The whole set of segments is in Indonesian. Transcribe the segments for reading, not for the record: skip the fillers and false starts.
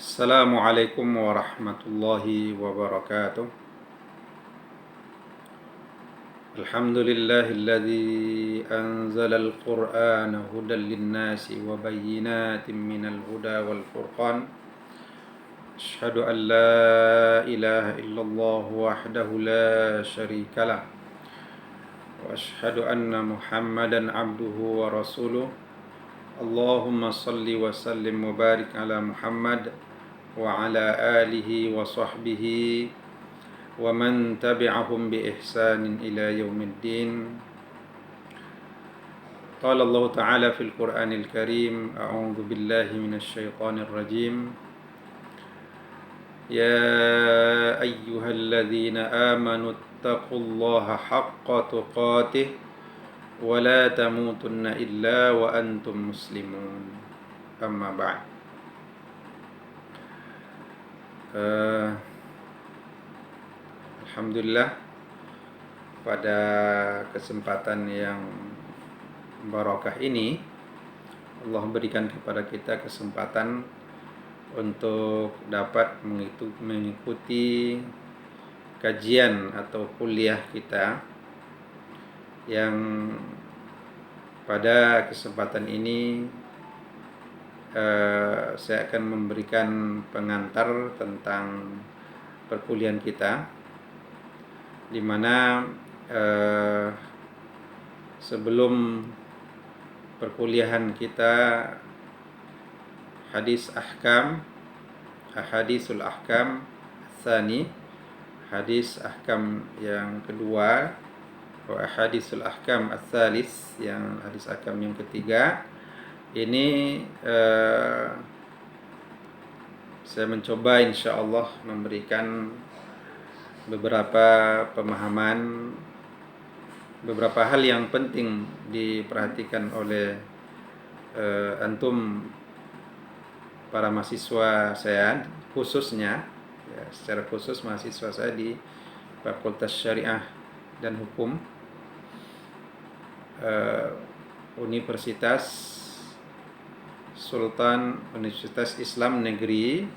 Assalamualaikum warahmatullahi wabarakatuh. Alhamdulillahilladzi anzalal qur'ana hudan linnasi wa bayyinatin minal huda wal furqan. Asyhadu an la ilaha illallah wahdahu la syarikalah. Wa asyhadu anna Muhammadan abduhu wa rasuluh. Allahumma salli wa sallim wa barik ala Muhammad wa ala alihi wa sahbihi wa man tabi'ahum bi ihsanin ila yaumiddin. Qala Allah Ta'ala fil Qur'anil Karim, a'udzu billahi minasy syaithanir rajim. Ya ayyuhalladzina amanu taqullaha haqqa tuqatih wa la tamutunna illa wa antum muslimun. Amma ba'd. Alhamdulillah, pada kesempatan yang barakah ini Allah berikan kepada kita kesempatan untuk dapat mengikuti kajian atau kuliah kita yang pada kesempatan ini saya akan memberikan pengantar tentang perkuliahan kita, di mana sebelum perkuliahan kita hadisul ahkam tsani, hadis ahkam yang kedua, wa hadisul ahkam ats-tsalis, yang hadis ahkam yang ketiga. Ini saya mencoba insyaallah memberikan beberapa pemahaman, beberapa hal yang penting diperhatikan oleh antum para mahasiswa saya, khususnya ya, secara khusus mahasiswa saya di Fakultas Syariah dan Hukum Universitas Islam Negeri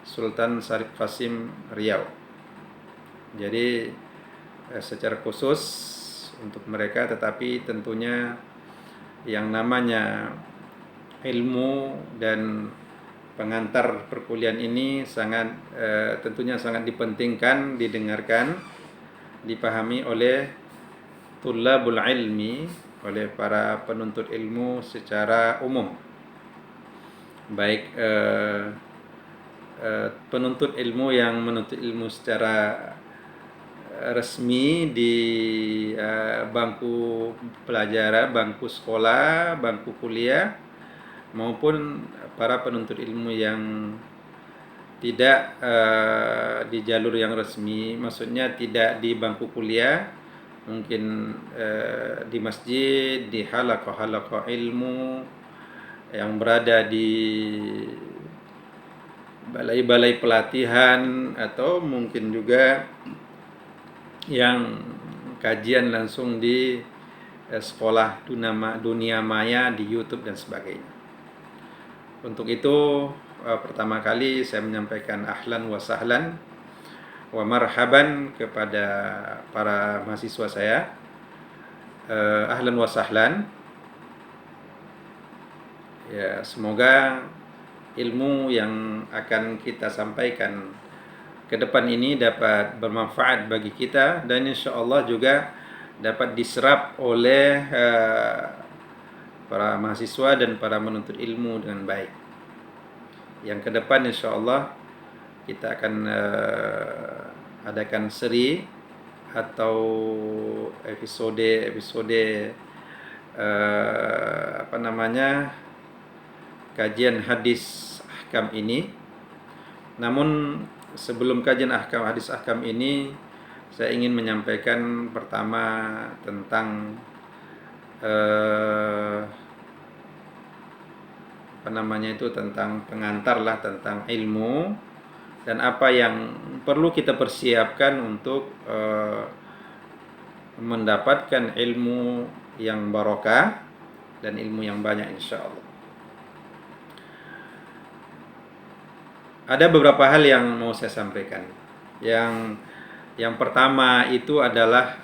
Sultan Syarif Qasim Riau. Jadi secara khusus untuk mereka, tetapi tentunya yang namanya ilmu dan pengantar perkuliahan ini tentunya sangat dipentingkan, didengarkan, dipahami oleh tullabul ilmi, oleh para penuntut ilmu secara umum, baik penuntut ilmu yang menuntut ilmu secara resmi di bangku pelajaran, bangku sekolah, bangku kuliah, maupun para penuntut ilmu yang tidak di jalur yang resmi, maksudnya tidak di bangku kuliah, mungkin di masjid, di halaqah-halaqah ilmu yang berada di balai-balai pelatihan, atau mungkin juga yang kajian langsung di sekolah dunia maya di YouTube dan sebagainya. Untuk itu pertama kali saya menyampaikan ahlan wa sahlan wa marhaban kepada para mahasiswa saya. Ahlan wa sahlan. Ya, semoga ilmu yang akan kita sampaikan ke depan ini dapat bermanfaat bagi kita, dan insyaallah juga dapat diserap oleh para mahasiswa dan para menuntut ilmu dengan baik. Yang ke depan insyaallah kita akan adakan seri atau episode kajian hadis ahkam ini. Namun sebelum kajian hadis ahkam ini, saya ingin menyampaikan pertama tentang tentang pengantar lah, tentang ilmu dan apa yang perlu kita persiapkan untuk mendapatkan ilmu yang barokah dan ilmu yang banyak insyaallah. Ada beberapa hal yang mau saya sampaikan. Yang pertama itu adalah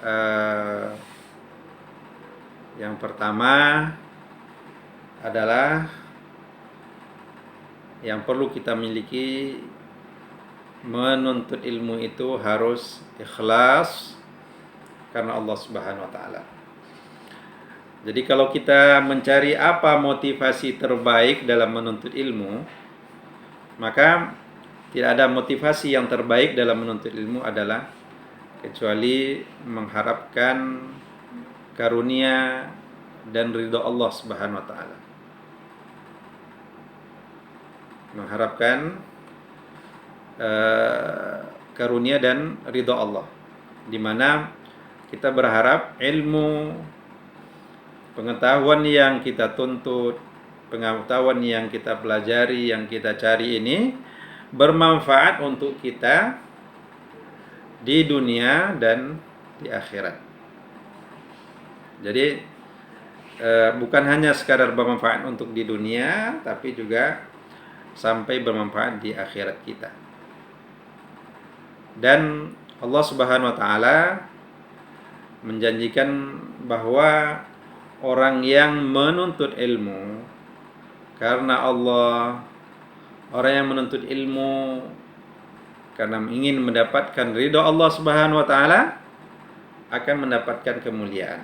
yang pertama adalah yang perlu kita miliki, menuntut ilmu itu harus ikhlas karena Allah Subhanahu wa taala. Jadi kalau kita mencari apa motivasi terbaik dalam menuntut ilmu, maka tidak ada motivasi yang terbaik dalam menuntut ilmu adalah kecuali mengharapkan karunia dan ridho Allah Subhanahu wa taala. Mengharapkan karunia dan ridho Allah, di mana kita berharap ilmu, pengetahuan yang kita tuntut, pengetahuan yang kita pelajari, yang kita cari ini bermanfaat untuk kita di dunia dan di akhirat. Jadi bukan hanya sekadar bermanfaat untuk di dunia, tapi juga sampai bermanfaat di akhirat kita. Dan Allah Subhanahu wa taala menjanjikan bahwa orang yang menuntut ilmu karena Allah, orang yang menuntut ilmu karena ingin mendapatkan ridho Allah Subhanahu wa taala, akan mendapatkan kemuliaan.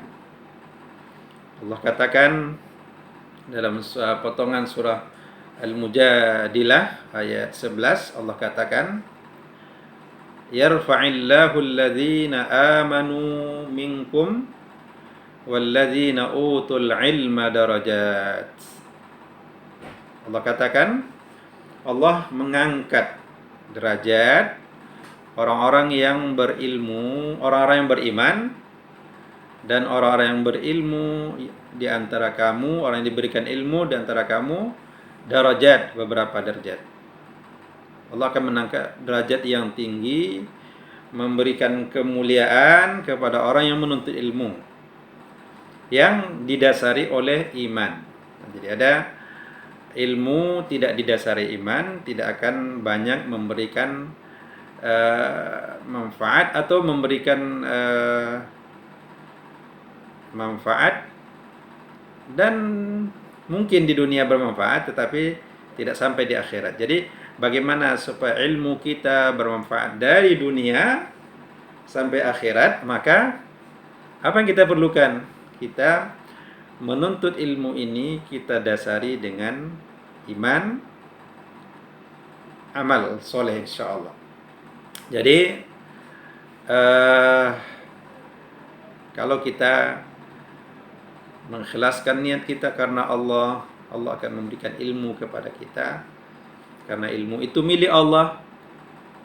Allah katakan dalam potongan surah Al-Mujadilah ayat 11, Allah katakan, yarfa'illahu alladhina amanu minkum walladzina utul ilma darajat. Allah katakan, Allah mengangkat derajat orang-orang yang berilmu, orang-orang yang beriman, dan orang-orang yang berilmu di antara kamu, orang yang diberikan ilmu di antara kamu, darajat, beberapa derajat. Allah akan mengangkat derajat yang tinggi, memberikan kemuliaan kepada orang yang menuntut ilmu yang didasari oleh iman. Jadi ada ilmu tidak didasari iman, tidak akan banyak memberikan manfaat atau memberikan manfaat, dan mungkin di dunia bermanfaat tetapi tidak sampai di akhirat. Jadi bagaimana supaya ilmu kita bermanfaat dari dunia sampai akhirat? Maka apa yang kita perlukan? Kita menuntut ilmu ini kita dasari dengan iman, amal soleh insyaallah. Jadi kalau kita mengikhlaskan niat kita karena Allah, Allah akan memberikan ilmu kepada kita, karena ilmu itu milik Allah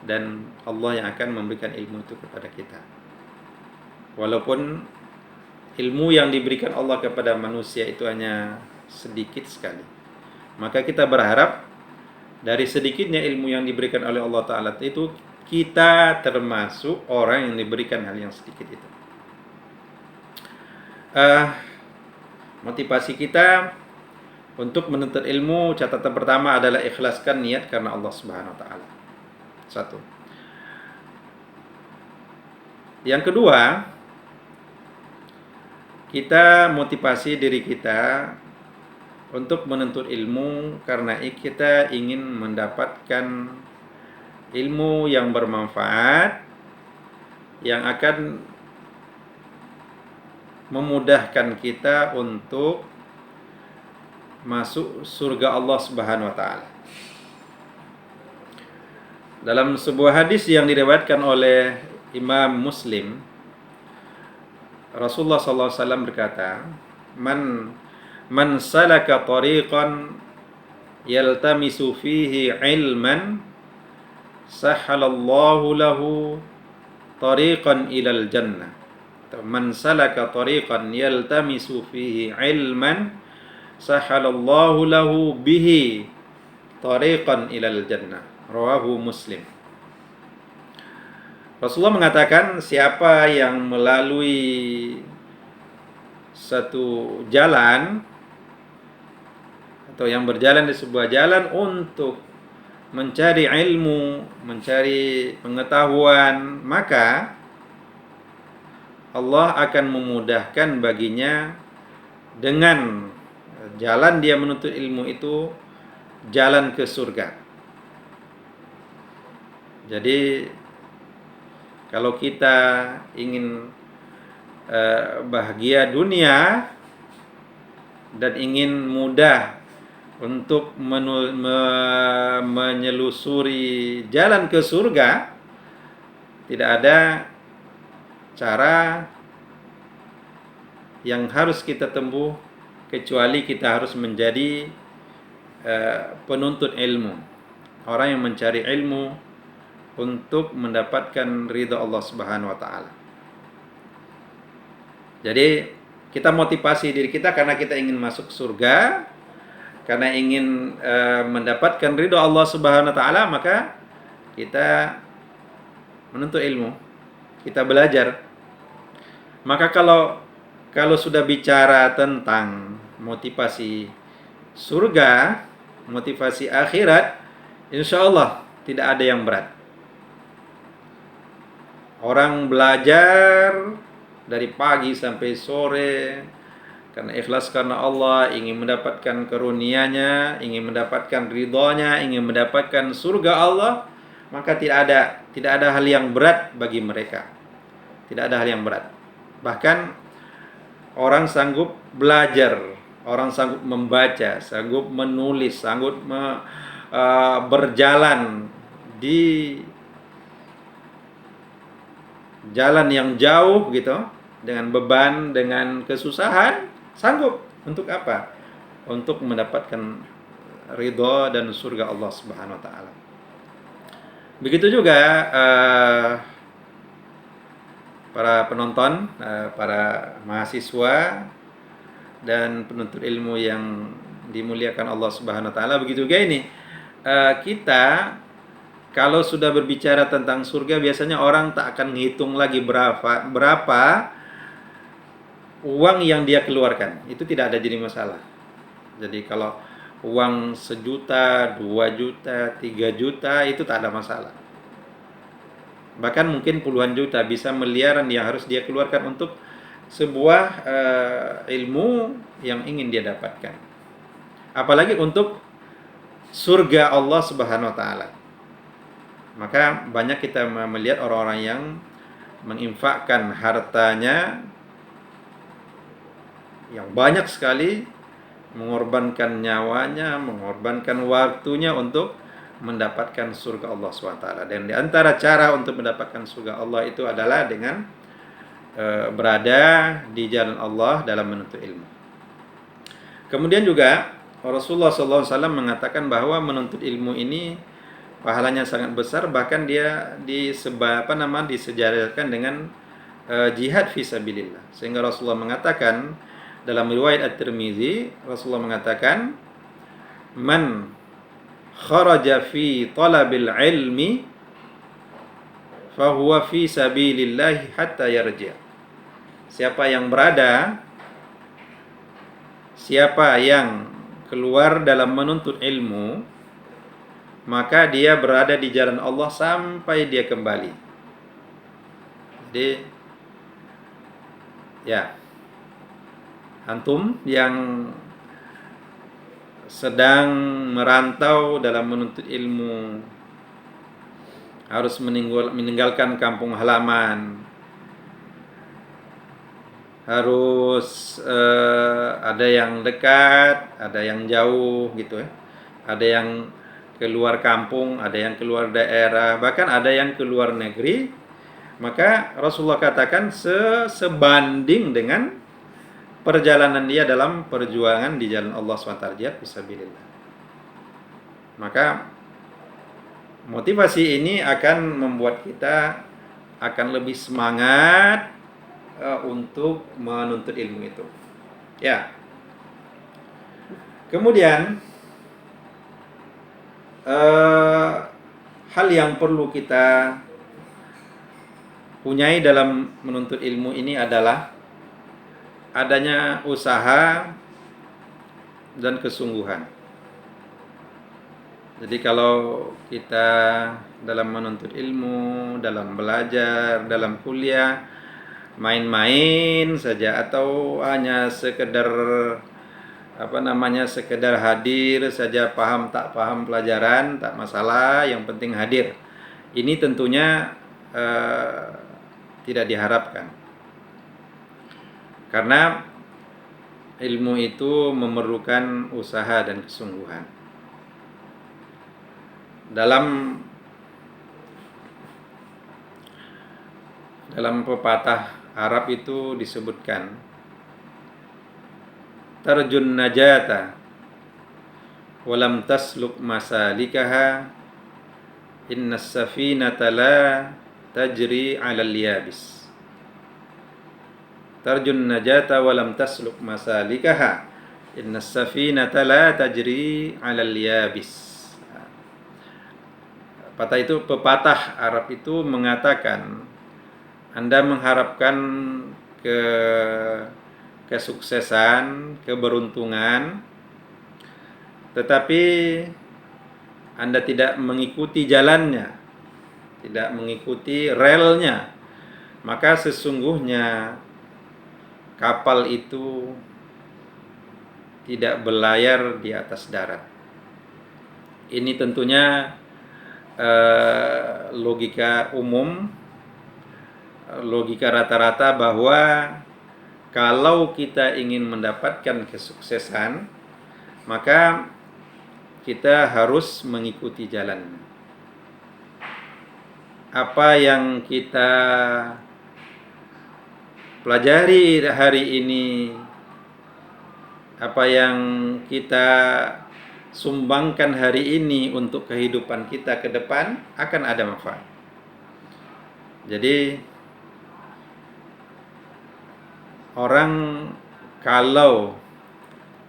dan Allah yang akan memberikan ilmu itu kepada kita. Walaupun ilmu yang diberikan Allah kepada manusia itu hanya sedikit sekali, maka kita berharap dari sedikitnya ilmu yang diberikan oleh Allah Ta'ala itu, kita termasuk orang yang diberikan hal yang sedikit itu. Motivasi kita untuk menuntut ilmu, catatan pertama adalah ikhlaskan niat karena Allah Subhanahu wa taala. Satu. Yang kedua, kita motivasi diri kita untuk menuntut ilmu karena kita ingin mendapatkan ilmu yang bermanfaat, yang akan memudahkan kita untuk masuk surga Allah Subhanahu wa taala. Dalam sebuah hadis yang diriwayatkan oleh Imam Muslim, Rasulullah sallallahu alaihi wasallam berkata, man salaka tariqan yaltamisu fihi ilman sahhalallahu lahu tariqan ilal jannah. Man salaka tariqan yaltamisu fihi ilman sahhalallahu lahu bihi tariqan ilal jannah. Rawahu Muslim. Rasulullah mengatakan, siapa yang melalui satu jalan atau yang berjalan di sebuah jalan untuk mencari ilmu, mencari pengetahuan, maka Allah akan memudahkan baginya dengan jalan dia menuntut ilmu itu jalan ke surga. Jadi kalau kita ingin bahagia dunia dan ingin mudah untuk menyelusuri jalan ke surga, tidak ada cara yang harus kita tempuh kecuali kita harus menjadi penuntut ilmu, orang yang mencari ilmu untuk mendapatkan ridha Allah Subhanahu wa taala. Jadi kita motivasi diri kita karena kita ingin masuk surga, karena ingin mendapatkan ridha Allah Subhanahu wa taala, maka kita menuntut ilmu, kita belajar. Maka kalau sudah bicara tentang motivasi surga, motivasi akhirat, insya Allah tidak ada yang berat. Orang belajar dari pagi sampai sore karena ikhlas karena Allah, ingin mendapatkan karunia-Nya, ingin mendapatkan ridha-Nya, ingin mendapatkan surga Allah, maka tidak ada hal yang berat bagi mereka. Tidak ada hal yang berat. Bahkan orang sanggup belajar, orang sanggup membaca, sanggup menulis, sanggup berjalan di jalan yang jauh gitu, dengan beban, dengan kesusahan, sanggup. Untuk apa? Untuk mendapatkan ridha dan surga Allah Subhanahu wa taala. Begitu juga para penonton, para mahasiswa dan penuntut ilmu yang dimuliakan Allah Subhanahu wa taala. Begitu juga ini, kita kalau sudah berbicara tentang surga, biasanya orang tak akan menghitung lagi berapa uang yang dia keluarkan. Itu tidak ada jadi masalah. Jadi kalau uang 1 juta, 2 juta, 3 juta, itu tak ada masalah. Bahkan mungkin puluhan juta, bisa miliaran yang harus dia keluarkan untuk sebuah ilmu yang ingin dia dapatkan. Apalagi untuk surga Allah Subhanahu wa taala. Maka banyak kita melihat orang-orang yang menginfakkan hartanya yang banyak sekali, mengorbankan nyawanya, mengorbankan waktunya untuk mendapatkan surga Allah SWT. Dan di antara cara untuk mendapatkan surga Allah itu adalah dengan berada di jalan Allah dalam menuntut ilmu. Kemudian juga Rasulullah SAW mengatakan bahwa menuntut ilmu ini pahalanya sangat besar, bahkan dia disejarahkan dengan jihad fisabilillah. Sehingga Rasulullah mengatakan dalam riwayat At-Tirmizi, Rasulullah mengatakan, "Man kharaja fi talabil ilmi fahuwa fi sabilillah hatta yarji'." Siapa yang keluar dalam menuntut ilmu, maka dia berada di jalan Allah sampai dia kembali. Jadi ya, antum yang sedang merantau dalam menuntut ilmu, harus meninggalkan kampung halaman, harus ada yang dekat, ada yang jauh gitu ya. Ada yang keluar kampung, ada yang keluar daerah, bahkan ada yang keluar negeri. Maka Rasulullah katakan sebanding dengan perjalanan dia dalam perjuangan di jalan Allah SWT, jihad fisabilillah. Maka motivasi ini akan membuat kita akan lebih semangat untuk menuntut ilmu itu. Ya. Kemudian hal yang perlu kita punyai dalam menuntut ilmu ini adalah adanya usaha dan kesungguhan. Jadi kalau kita dalam menuntut ilmu, dalam belajar, dalam kuliah, main-main saja atau hanya sekedar sekedar hadir saja, paham tak paham pelajaran tak masalah, yang penting hadir. Ini tentunya tidak diharapkan. Karena ilmu itu memerlukan usaha dan kesungguhan. Dalam pepatah Arab itu disebutkan, tarjun najata walam tasluk masalikaha, innas safinata la tajri 'alal yabis. Tarjun najata walam tasluk masalikaha, innas safinata la tajri 'alal yabis. Pepatah Arab itu mengatakan, Anda mengharapkan kesuksesan, keberuntungan, tetapi Anda tidak mengikuti jalannya, tidak mengikuti relnya, maka sesungguhnya kapal itu tidak berlayar di atas darat. Ini tentunya logika umum, logika rata-rata bahwa kalau kita ingin mendapatkan kesuksesan, maka kita harus mengikuti jalan. Apa yang kita pelajari hari ini, apa yang kita sumbangkan hari ini untuk kehidupan kita ke depan akan ada manfaat. Jadi orang kalau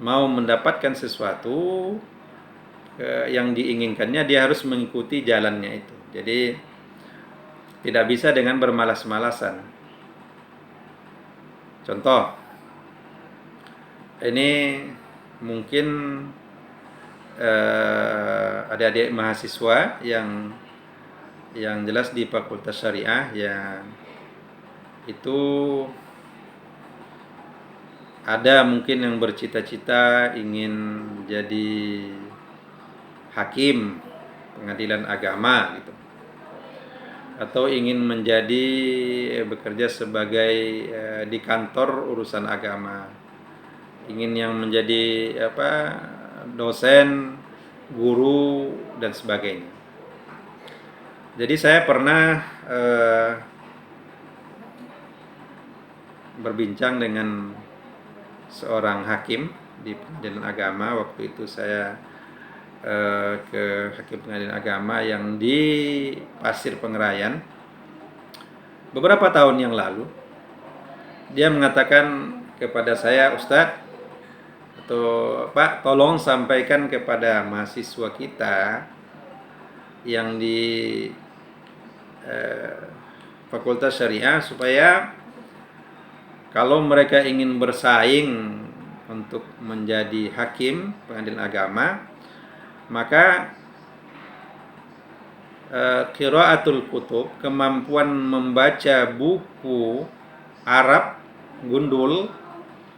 mau mendapatkan sesuatu yang diinginkannya, dia harus mengikuti jalannya itu. Jadi tidak bisa dengan bermalas-malasan. Contoh, ini mungkin adik-adik mahasiswa yang jelas di Fakultas Syariah, yang itu ada mungkin yang bercita-cita ingin jadi hakim pengadilan agama gitu, atau ingin bekerja sebagai di kantor urusan agama, ingin yang menjadi dosen, guru dan sebagainya. Jadi saya pernah berbincang dengan seorang hakim di pengadilan agama. Waktu itu saya ke hakim pengadilan agama yang di Pasir Pengrayan beberapa tahun yang lalu. Dia mengatakan kepada saya, Ustadz atau Pak, tolong sampaikan kepada mahasiswa kita yang di Fakultas Syariah supaya kalau mereka ingin bersaing untuk menjadi hakim pengadilan agama, maka qiraatul kutub, kemampuan membaca buku Arab gundul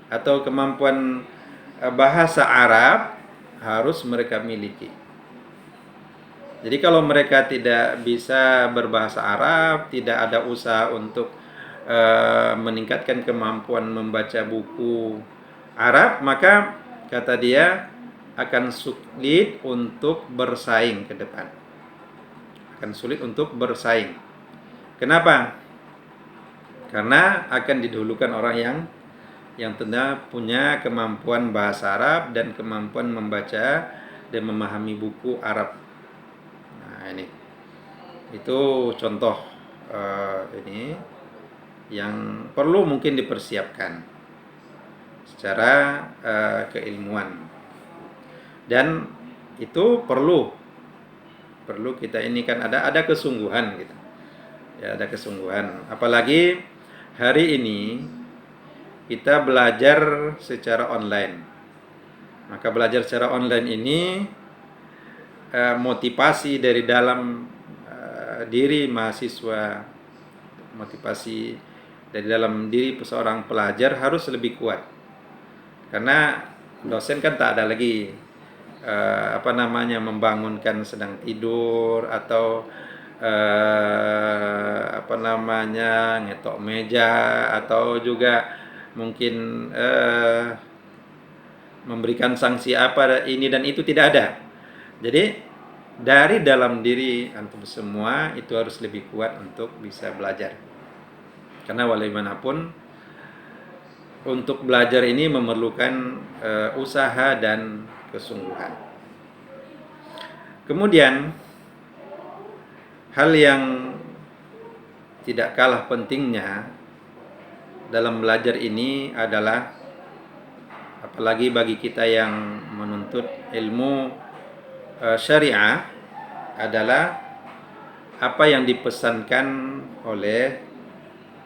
atau kemampuan bahasa Arab harus mereka miliki. Jadi kalau mereka tidak bisa berbahasa Arab, tidak ada usaha untuk meningkatkan kemampuan membaca buku Arab, maka kata dia akan sulit untuk bersaing ke depan. Akan sulit untuk bersaing. Kenapa? Karena akan didahulukan orang yang tentu punya kemampuan bahasa Arab dan kemampuan membaca dan memahami buku Arab. Nah, ini itu contoh ini yang perlu mungkin dipersiapkan secara keilmuan, dan itu perlu kita ini kan ada kesungguhan gitu. Ya, ada kesungguhan. Apalagi hari ini kita belajar secara online. Maka belajar secara online ini motivasi dari dalam diri mahasiswa, motivasi dari dalam diri seorang pelajar harus lebih kuat. Karena dosen kan tak ada lagi membangunkan sedang tidur atau ngetok meja atau juga mungkin memberikan sanksi apa ini dan itu, tidak ada. Jadi dari dalam diri antum semua itu harus lebih kuat untuk bisa belajar. Karena bagaimanapun untuk belajar ini memerlukan usaha dan kesungguhan. Kemudian hal yang tidak kalah pentingnya dalam belajar ini adalah, apalagi bagi kita yang menuntut ilmu syariah, adalah apa yang dipesankan oleh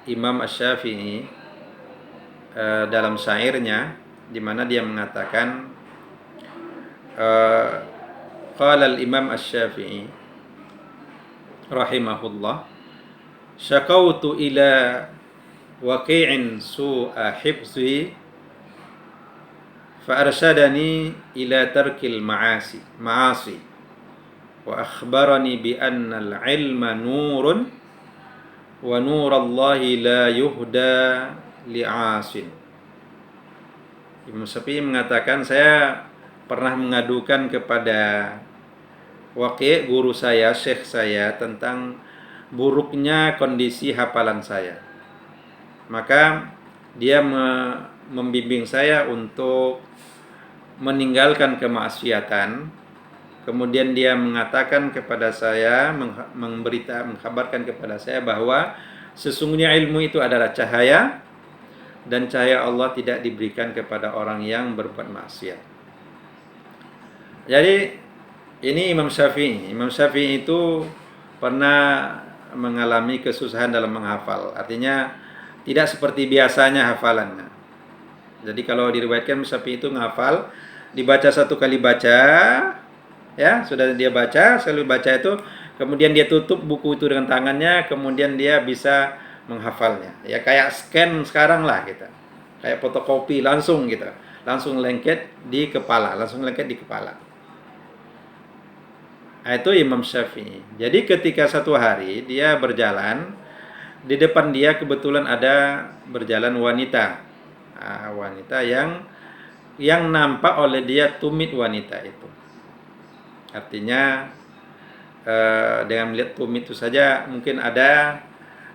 Imam Asy-Syafi'i dalam syairnya, di mana dia mengatakan qala al-Imam Asy-Syafi'i rahimahullah, syakautu ila waqi'in su'a hifzi fa arsyadani ila tarkil ma'asi wa akhbarani bi anna al-ilma nurun wa nurallahi la yuhda li'asin. Imam Syafi'i mengatakan, saya pernah mengadukan kepada Waqi', guru saya, syekh saya, tentang buruknya kondisi hafalan saya. Maka dia membimbing saya untuk meninggalkan kemaksiatan. Kemudian dia mengatakan kepada saya, mengkabarkan kepada saya bahwa sesungguhnya ilmu itu adalah cahaya, dan cahaya Allah tidak diberikan kepada orang yang berbuat maksiat. Jadi ini Imam Syafi'i. Imam Syafi'i itu pernah mengalami kesusahan dalam menghafal. Artinya tidak seperti biasanya hafalannya. Jadi kalau diriwayatkan Syafi'i itu menghafal, dibaca satu kali baca, ya sudah dia baca, sekali baca itu, kemudian dia tutup buku itu dengan tangannya, kemudian dia bisa menghafalnya. Ya kayak scan sekarang lah kita, kayak fotokopi langsung gitu, langsung lengket di kepala, Nah, itu Imam Syafi'i. Jadi ketika satu hari dia berjalan, di depan dia kebetulan ada berjalan wanita, wanita yang nampak oleh dia tumit wanita itu. Artinya dengan melihat tumit itu saja mungkin ada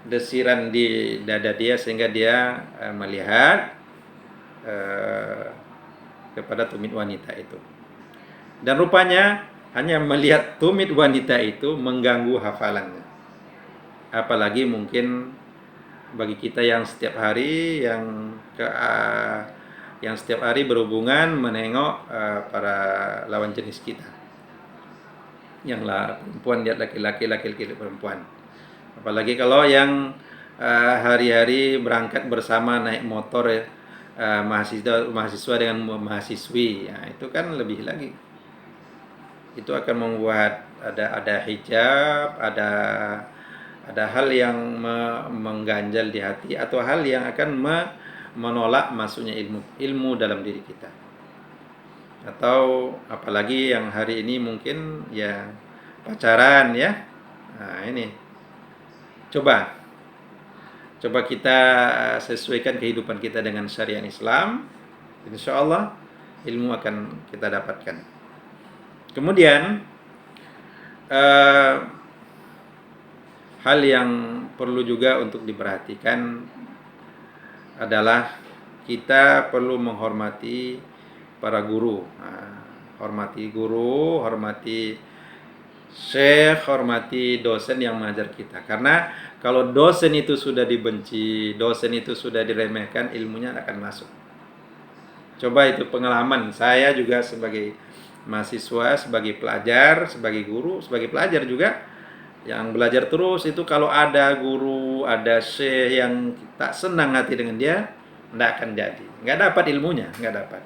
desiran di dada dia sehingga dia melihat kepada tumit wanita itu. Dan rupanya hanya melihat tumit wanita itu mengganggu hafalannya. Apalagi mungkin bagi kita yang setiap hari yang setiap hari berhubungan menengok para lawan jenis kita. Yang perempuan lihat laki-laki, laki-laki perempuan. Apalagi kalau yang hari-hari berangkat bersama naik motor ya, mahasiswa dengan mahasiswi, ya, itu kan lebih lagi. Itu akan membuat ada hijab, ada hal yang mengganjal di hati, atau hal yang akan menolak masuknya ilmu dalam diri kita. Atau apalagi yang hari ini mungkin ya pacaran ya. Nah, ini coba kita sesuaikan kehidupan kita dengan syariat Islam, insya Allah ilmu akan kita dapatkan. Kemudian hal yang perlu juga untuk diperhatikan adalah kita perlu menghormati para guru. Hormati guru, hormati syekh, hormati dosen yang mengajar kita. Karena kalau dosen itu sudah dibenci, dosen itu sudah diremehkan, ilmunya akan masuk. Coba itu pengalaman saya juga sebagai mahasiswa, sebagai pelajar, sebagai guru, sebagai pelajar juga yang belajar terus itu, kalau ada guru, ada syekh yang tak senang hati dengan dia, tidak akan jadi, nggak dapat ilmunya, nggak dapat.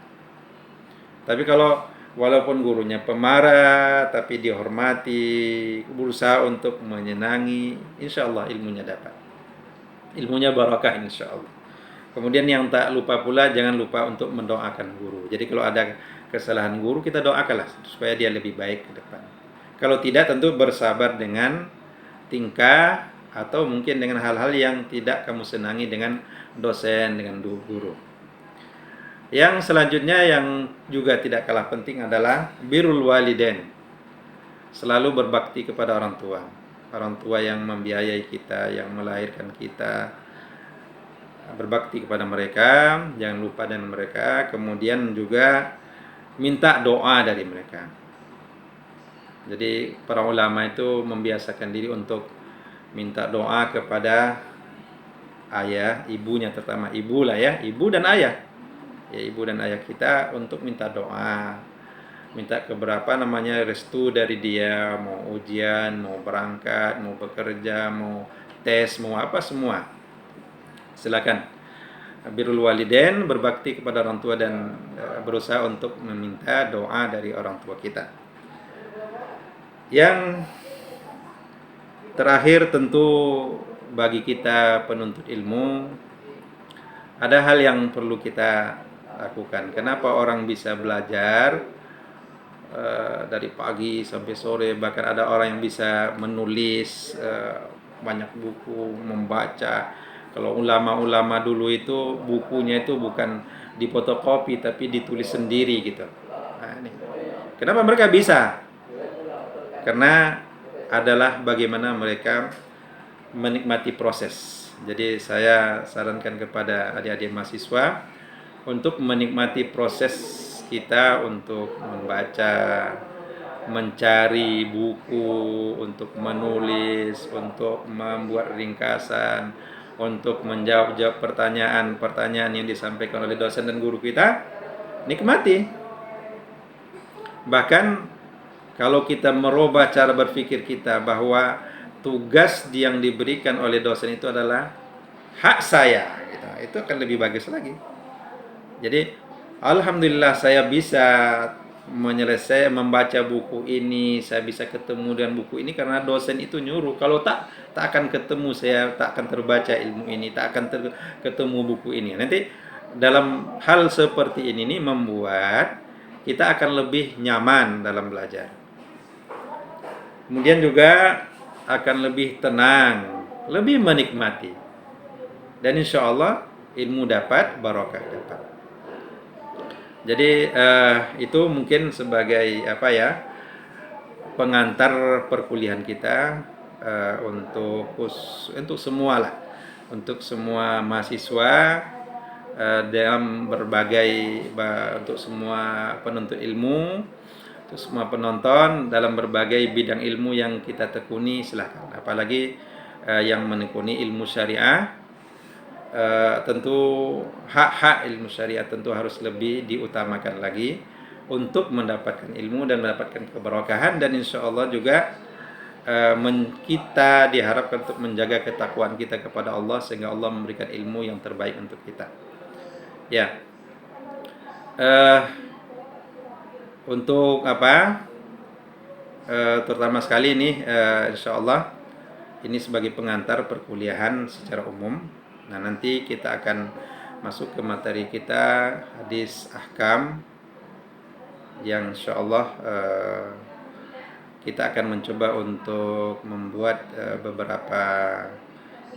Tapi kalau Walaupun gurunya pemarah, tapi dihormati, berusaha untuk menyenangi, insya Allah ilmunya dapat. Ilmunya barakah insya Allah. Kemudian yang tak lupa pula, jangan lupa untuk mendoakan guru. Jadi kalau ada kesalahan guru, kita doakanlah supaya dia lebih baik ke depan. Kalau tidak, tentu bersabar dengan tingkah atau mungkin dengan hal-hal yang tidak kamu senangi dengan dosen, dengan guru. Yang selanjutnya yang juga tidak kalah penting adalah birrul walidain. Selalu berbakti kepada orang tua. Orang tua yang membiayai kita, yang melahirkan kita, berbakti kepada mereka, jangan lupa dengan mereka. Kemudian juga minta doa dari mereka. Jadi para ulama itu membiasakan diri untuk minta doa kepada ayah, ibunya, terutama ibu lah ya, ibu dan ayah. Ya, ibu dan ayah kita untuk minta doa, minta restu dari dia, mau ujian, mau berangkat, mau bekerja, mau tes, mau apa semua. Silakan. Birrul walidain, berbakti kepada orang tua dan berusaha untuk meminta doa dari orang tua kita. Yang terakhir tentu bagi kita penuntut ilmu, ada hal yang perlu kita lakukan. Kenapa orang bisa belajar dari pagi sampai sore, bahkan ada orang yang bisa menulis banyak buku, membaca. Kalau ulama-ulama dulu itu bukunya itu bukan difotokopi tapi ditulis sendiri gitu. Nah, ini. Kenapa mereka bisa? Karena adalah bagaimana mereka menikmati proses. Jadi saya sarankan kepada adik-adik mahasiswa untuk menikmati proses kita untuk membaca, mencari buku, untuk menulis, untuk membuat ringkasan, untuk menjawab pertanyaan-pertanyaan yang disampaikan oleh dosen dan guru kita. Nikmati. Bahkan kalau kita merubah cara berpikir kita bahwa tugas yang diberikan oleh dosen itu adalah hak saya, gitu, itu akan lebih bagus lagi. Jadi alhamdulillah saya bisa membaca buku ini, saya bisa ketemu dengan buku ini karena dosen itu nyuruh. Kalau tak akan ketemu, saya tak akan terbaca ilmu ini, tak akan ketemu buku ini. Nanti dalam hal seperti ini nih membuat kita akan lebih nyaman dalam belajar. Kemudian juga akan lebih tenang, lebih menikmati. Dan insya Allah ilmu dapat, barokah dapat. Jadi itu mungkin sebagai pengantar perkuliahan kita untuk semua lah, untuk semua mahasiswa dalam untuk semua penuntut ilmu, untuk semua penonton dalam berbagai bidang ilmu yang kita tekuni, silakan. Apalagi yang menekuni ilmu syariah. Tentu hak-hak ilmu syariat tentu harus lebih diutamakan lagi untuk mendapatkan ilmu dan mendapatkan keberkahan, dan insya Allah juga kita diharapkan untuk menjaga ketakwaan kita kepada Allah sehingga Allah memberikan ilmu yang terbaik untuk kita. Ya, untuk terutama sekali ini insya Allah ini sebagai pengantar perkuliahan secara umum. Nah, nanti kita akan masuk ke materi kita, hadis ahkam, yang insya Allah kita akan mencoba untuk membuat beberapa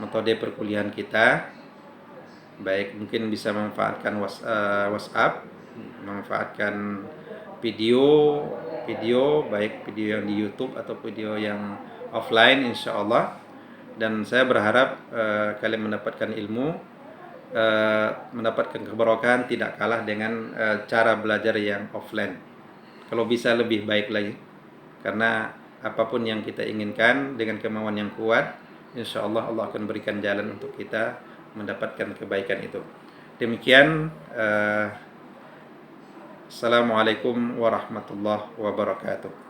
metode perkuliahan kita. Baik mungkin bisa memanfaatkan WhatsApp, memanfaatkan video, baik video yang di YouTube atau video yang offline insya Allah. Dan saya berharap kalian mendapatkan ilmu, mendapatkan keberkahan tidak kalah dengan cara belajar yang offline. Kalau bisa lebih baik lagi, karena apapun yang kita inginkan dengan kemauan yang kuat, insya Allah Allah akan berikan jalan untuk kita mendapatkan kebaikan itu. Demikian, Assalamualaikum warahmatullahi wabarakatuh.